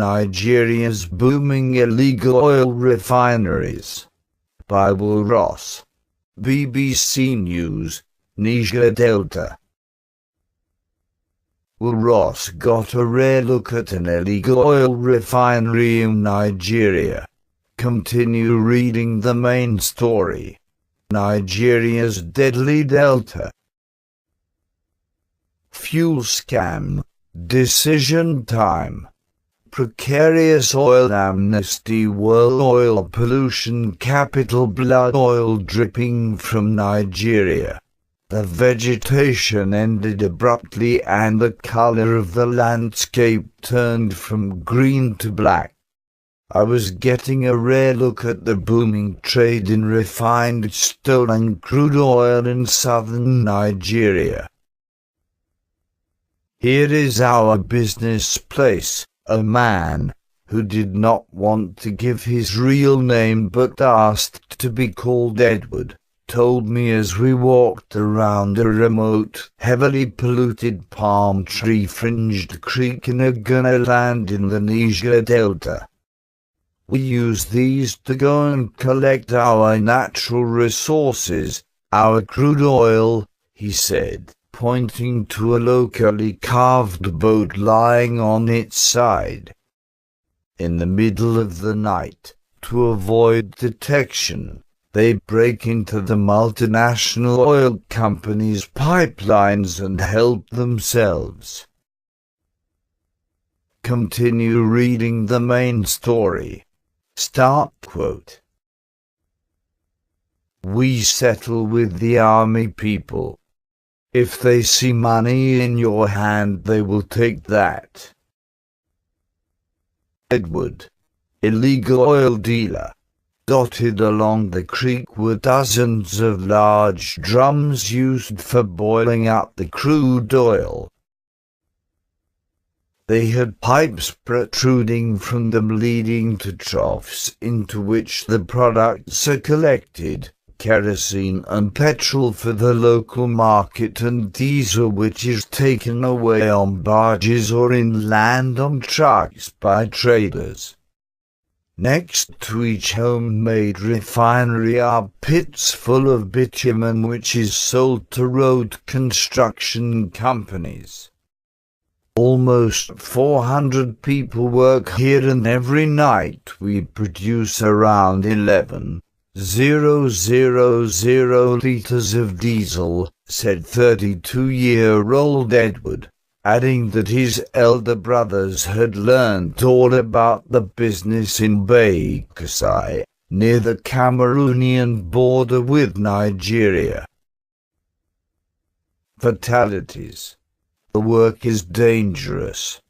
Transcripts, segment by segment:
Nigeria's booming illegal oil refineries. By Will Ross. BBC News, Niger Delta. Will Ross got a rare look at an illegal oil refinery in Nigeria. Continue reading the main story. Nigeria's deadly delta. Fuel scam. Decision time. Precarious oil amnesty. World oil pollution capital. Blood oil dripping from Nigeria. The vegetation ended abruptly and the color of the landscape turned from green to black. I was getting a rare look at the booming trade in refined stolen crude oil in southern Nigeria. Here is our business place. A man, who did not want to give his real name but asked to be called Edward, told me as we walked around a remote, heavily polluted palm tree-fringed creek in a Ghana land in the Niger Delta. We use these to go and collect our natural resources, our crude oil, he said, pointing to a locally carved boat lying on its side. In the middle of the night, to avoid detection, they break into the multinational oil companies' pipelines and help themselves. Continue reading the main story. Start quote. We settle with the army people. If they see money in your hand, they will take that. Edward, illegal oil dealer. Dotted along the creek were dozens of large drums used for boiling up the crude oil. They had pipes protruding from them leading to troughs into which the products are collected, kerosene and petrol for the local market and diesel which is taken away on barges or inland on trucks by traders. Next to each homemade refinery are pits full of bitumen which is sold to road construction companies. Almost 400 people work here and every night we produce around 11,000 liters of diesel, said 32-year-old Edward, adding that his elder brothers had learned all about the business in Vika, near the Cameroonian border with Nigeria. Fatalities. The work is dangerous.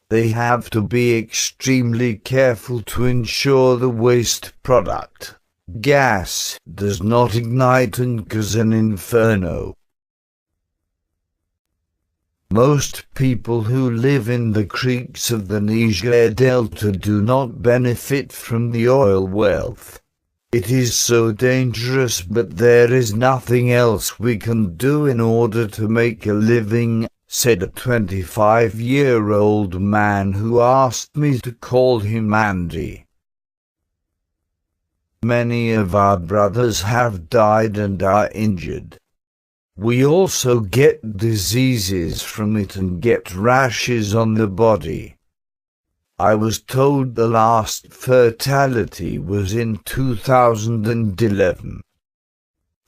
They have to be extremely careful to ensure the waste product, gas, does not ignite and cause an inferno. Most people who live in the creeks of the Niger Delta do not benefit from the oil wealth. It is so dangerous, but there is nothing else we can do in order to make a living, said a 25-year-old man who asked me to call him Andy. Many of our brothers have died and are injured. We also get diseases from it and get rashes on the body. I was told the last fatality was in 2011.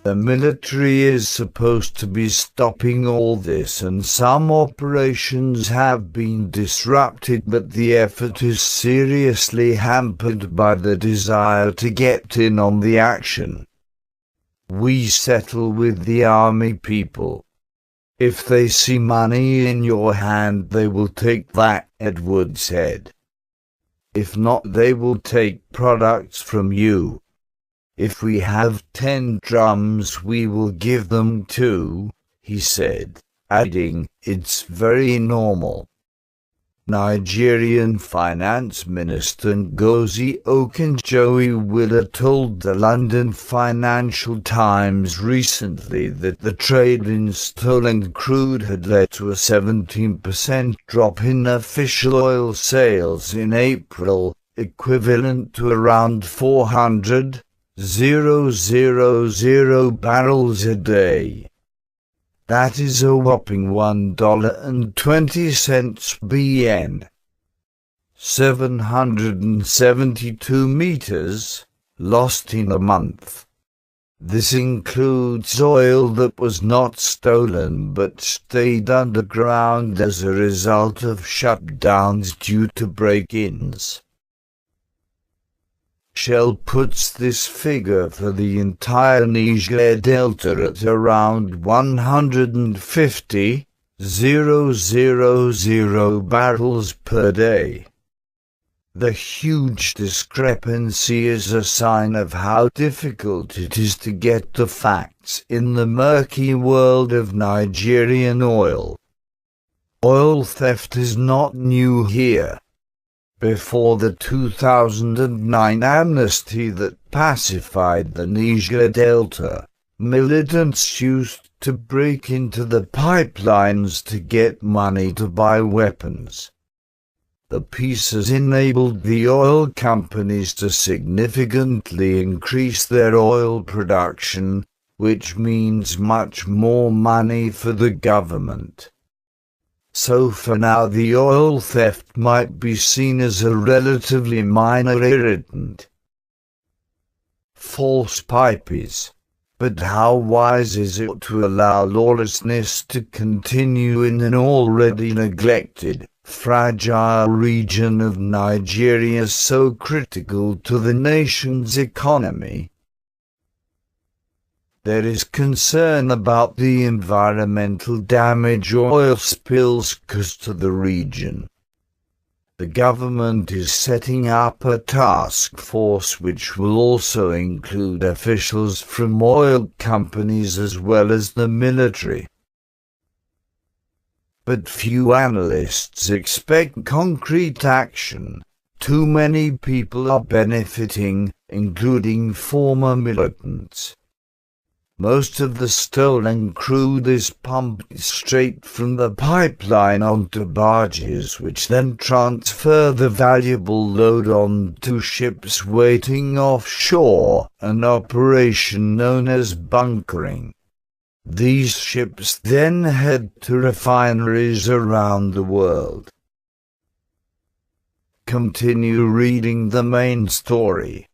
The military is supposed to be stopping all this and some operations have been disrupted, but the effort is seriously hampered by the desire to get in on the action. We settle with the army people. If they see money in your hand, they will take that, Edward said. If not, they will take products from you. If we have 10 drums, we will give them 2, he said, adding, it's very normal. Nigerian Finance Minister Ngozi Okonjo-Iweala told the London Financial Times recently that the trade in stolen crude had led to a 17% drop in official oil sales in April, equivalent to around 400,000 barrels a day. That is a whopping $1.20 BN. 772 meters lost in a month. This includes oil that was not stolen but stayed underground as a result of shutdowns due to break-ins. Shell puts this figure for the entire Niger Delta at around 150,000 barrels per day. The huge discrepancy is a sign of how difficult it is to get the facts in the murky world of Nigerian oil. Oil theft is not new here. Before the 2009 amnesty that pacified the Niger Delta, militants used to break into the pipelines to get money to buy weapons. The peace has enabled the oil companies to significantly increase their oil production, which means much more money for the government. So for now the oil theft might be seen as a relatively minor irritant. False pipes. But how wise is it to allow lawlessness to continue in an already neglected, fragile region of Nigeria so critical to the nation's economy? There is concern about the environmental damage oil spills cause to the region. The government is setting up a task force which will also include officials from oil companies as well as the military. But few analysts expect concrete action. Too many people are benefiting, including former militants. Most of the stolen crude is pumped straight from the pipeline onto barges, which then transfer the valuable load onto ships waiting offshore, an operation known as bunkering. These ships then head to refineries around the world. Continue reading the main story.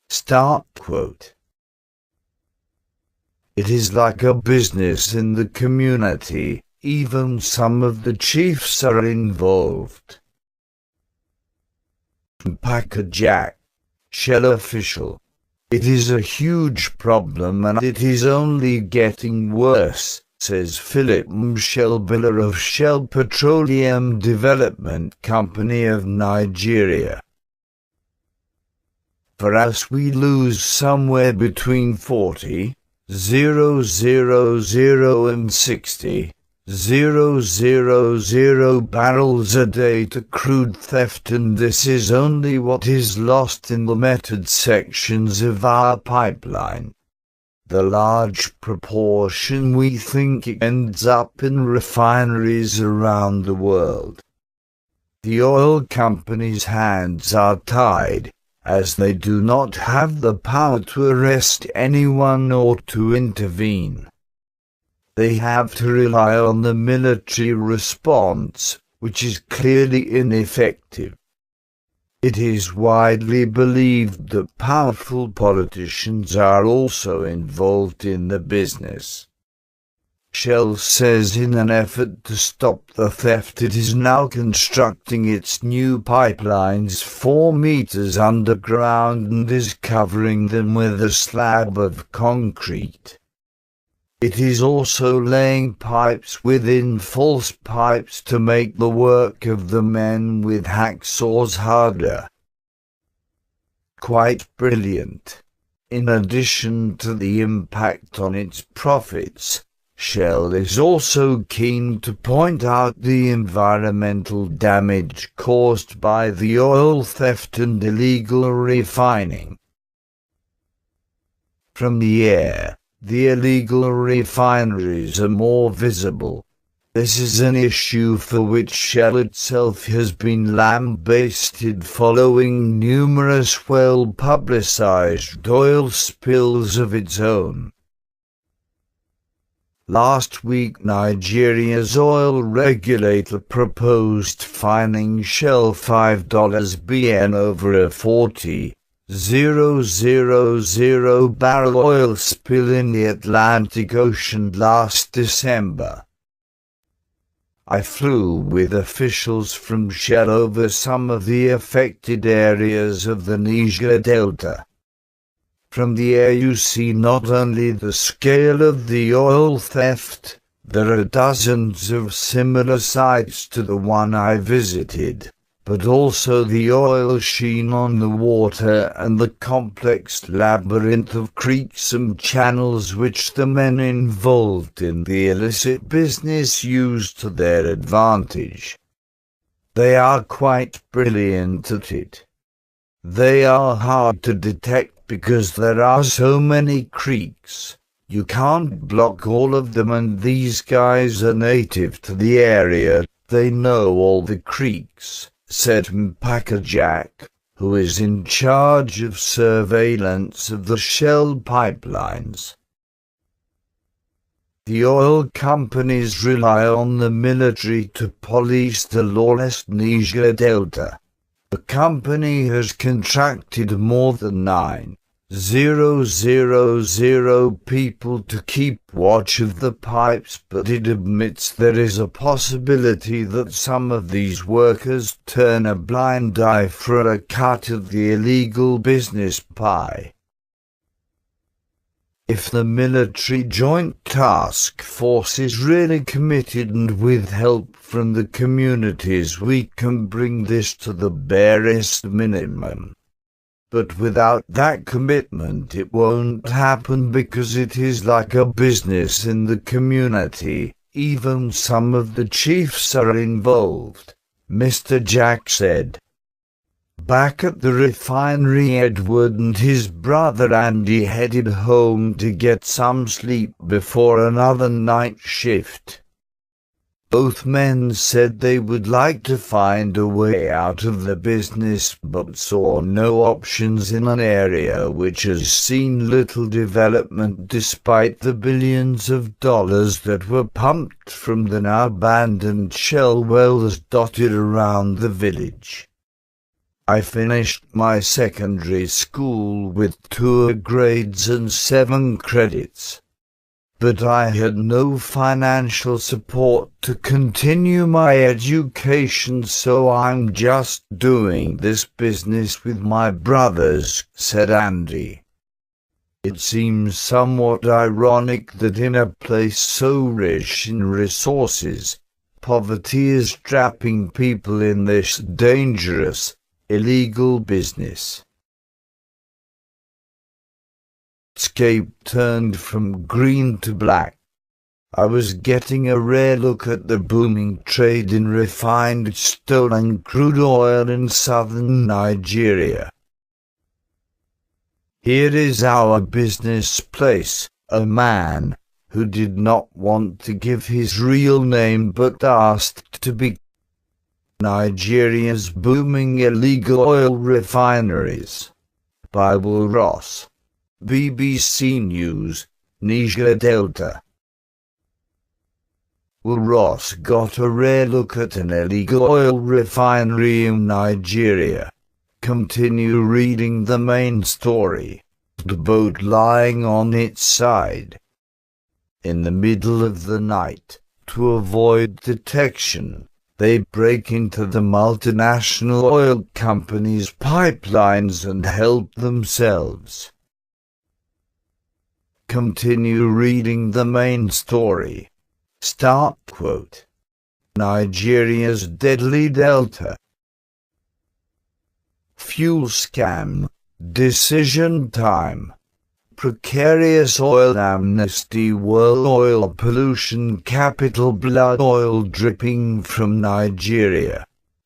Start quote. It is like a business in the community, even some of the chiefs are involved. Packer Jack, Shell official. It is a huge problem and it is only getting worse, says Philip Mshelbiller of Shell Petroleum Development Company of Nigeria. For us we lose somewhere between 40,000 and 60,000 barrels a day to crude theft, and this is only what is lost in the metered sections of our pipeline. The large proportion we think ends up in refineries around the world. The oil companies' hands are tied, as they do not have the power to arrest anyone or to intervene. They have to rely on the military response, which is clearly ineffective. It is widely believed that powerful politicians are also involved in the business. Shell says in an effort to stop the theft it is now constructing its new pipelines 4 meters underground and is covering them with a slab of concrete. It is also laying pipes within false pipes to make the work of the men with hacksaws harder. Quite brilliant. In addition to the impact on its profits, Shell is also keen to point out the environmental damage caused by the oil theft and illegal refining. From the air, the illegal refineries are more visible. This is an issue for which Shell itself has been lambasted following numerous well-publicized oil spills of its own. Last week, Nigeria's oil regulator proposed fining Shell $5 bn over a 40,000 barrel oil spill in the Atlantic Ocean last December. I flew with officials from Shell over some of the affected areas of the Niger Delta. From the air you see not only the scale of the oil theft, there are dozens of similar sites to the one I visited, but also the oil sheen on the water and the complex labyrinth of creeks and channels which the men involved in the illicit business use to their advantage. They are quite brilliant at it. They are hard to detect because there are so many creeks. You can't block all of them, and these guys are native to the area. They know all the creeks, said Mpaka Jack, who is in charge of surveillance of the Shell pipelines. The oil companies rely on the military to police the lawless Niger Delta. The company has contracted more than 9,000 people to keep watch of the pipes, but it admits there is a possibility that some of these workers turn a blind eye for a cut of the illegal business pie. If the military joint task force is really committed and with help from the communities, we can bring this to the barest minimum. But without that commitment it won't happen, because it is like a business in the community. Even some of the chiefs are involved, Mr. Jack said. Back at the refinery, Edward and his brother Andy headed home to get some sleep before another night shift. Both men said they would like to find a way out of the business, but saw no options in an area which has seen little development despite the billions of dollars that were pumped from the now abandoned Shell wells dotted around the village. I finished my secondary school with 2 grades and 7 credits. But I had no financial support to continue my education, so I'm just doing this business with my brothers, said Andy. It seems somewhat ironic that in a place so rich in resources, poverty is trapping people in this dangerous, illegal business. Scape turned from green to black. I was getting a rare look at the booming trade in refined stolen crude oil in southern Nigeria. Here is our business place, a man, who did not want to give his real name but asked to be Nigeria's booming illegal oil refineries. By Will Ross. BBC News, Niger Delta. Will Ross got a rare look at an illegal oil refinery in Nigeria. Continue reading the main story. The boat lying on its side. In the middle of the night, to avoid detection, they break into the multinational oil company's pipelines and help themselves. Continue reading the main story. Start quote. Nigeria's deadly delta. Fuel scam. Decision time. precarious oil amnesty, world oil pollution capital, blood oil dripping from Nigeria.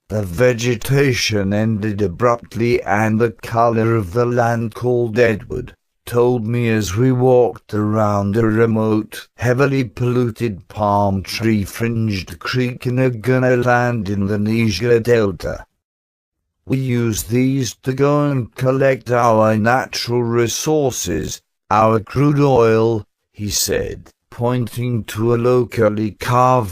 The vegetation ended abruptly, and the color of the land called Edward told me as we walked around a remote, heavily polluted palm tree-fringed creek in a Ghana land in the Niger Delta. We use these to go and collect our natural resources, our crude oil, he said, pointing to a locally carved